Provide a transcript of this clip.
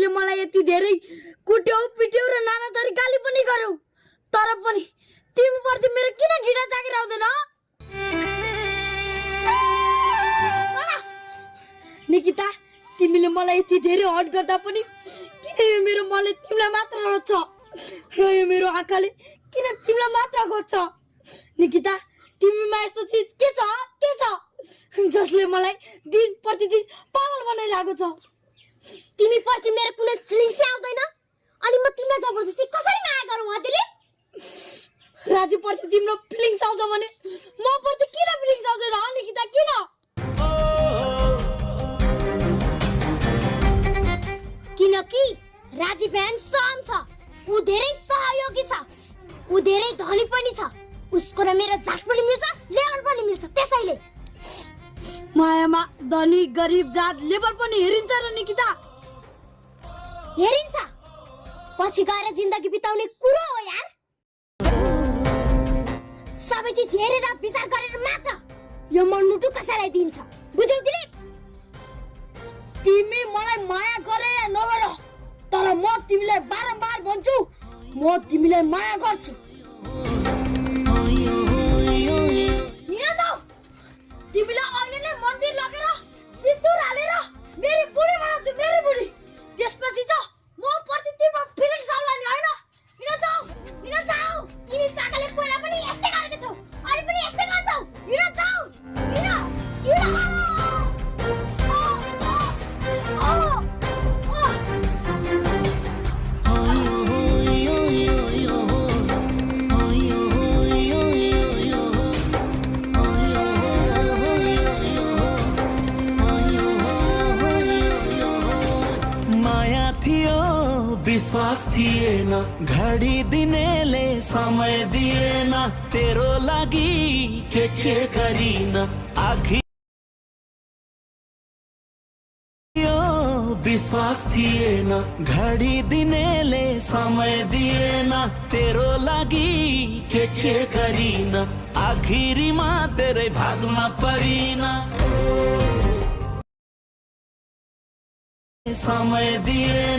तिमीले मलाई यति धेरै कुट्यौ पिट्यौ र नाना थरी गाली पनि गर्यौ, तर पनि तिमी प्रति मेरो किन घृणा जागेर आउँदैन? निकिता, तिमीले मलाई यति धेरै हट गर्दा पनि किन यो मेरो मनले तिमीलाई मात्र रोज्छ र यो मेरो आँखाले किन तिमीलाई मात्र खोज्छ? निकिता, तिमीमा यस्तो चीज के छ जसले मलाई दिन प्रतिदिन पागल बनाइरहेको छ? तिमी प्रति मेरो कुनै फिलिङ्स आउँदैन अनि म तिमीलाई जबरजस्ती कसरी माया गरौँ? दिलीप, राजु प्रति तिम्रो फिलिङ्स आउँछ भने म प्रति किन फिलिङ्स आउँदैन निकिता? किन? किनकि राजीव ह्यान्डसम छ, ऊ धेरै सहयोगी छ, ऊ धेरै धनी पनि छ, उसको र मेरो जात पनि मिल्छ, लेभल पनि मिल्छ। त्यसैले मायामा धनी गरिब जात लेभल पनि हेरिन्छ र निकिता? हेरिन्छ, पछि गएर जिन्दगी बिताउने कुरो हो यार। सबै चिज हेरेर विचार गरेर मात्र यो मनमुटु कसैलाई दिन्छ, बुझ्यौ दिलीप? तिमी मलाई माया गरे या नगर, तर म तिमीलाई बारम्बार भन्छु, म तिमीलाई माया गर्छु। तिमीलाई अहिले नै मन्दिर लगेर सिन्दुर हालेर मेरी बुढी बनाउँछु, मेरी बुढी। त्यसपछि त म प्रति तिम्रो फिलिङ्स आउला नि, हैन? हिँड जाऊ। तिमी पागलले पहिला पनि यस्तै गरेको छौ, अहिले पनि यस्तै गर्छौ। हिँड जाऊ, हिँड। विश्वास थिएन, घडी दिनेले समय दिएन, तेरो लागि के गरिन आखिर विश्वास थिएन, घडी दिनेले समय दिएन, तेरो लागि के गरिन आखिरीमा तेरै भागमा परिन। समय दिएन।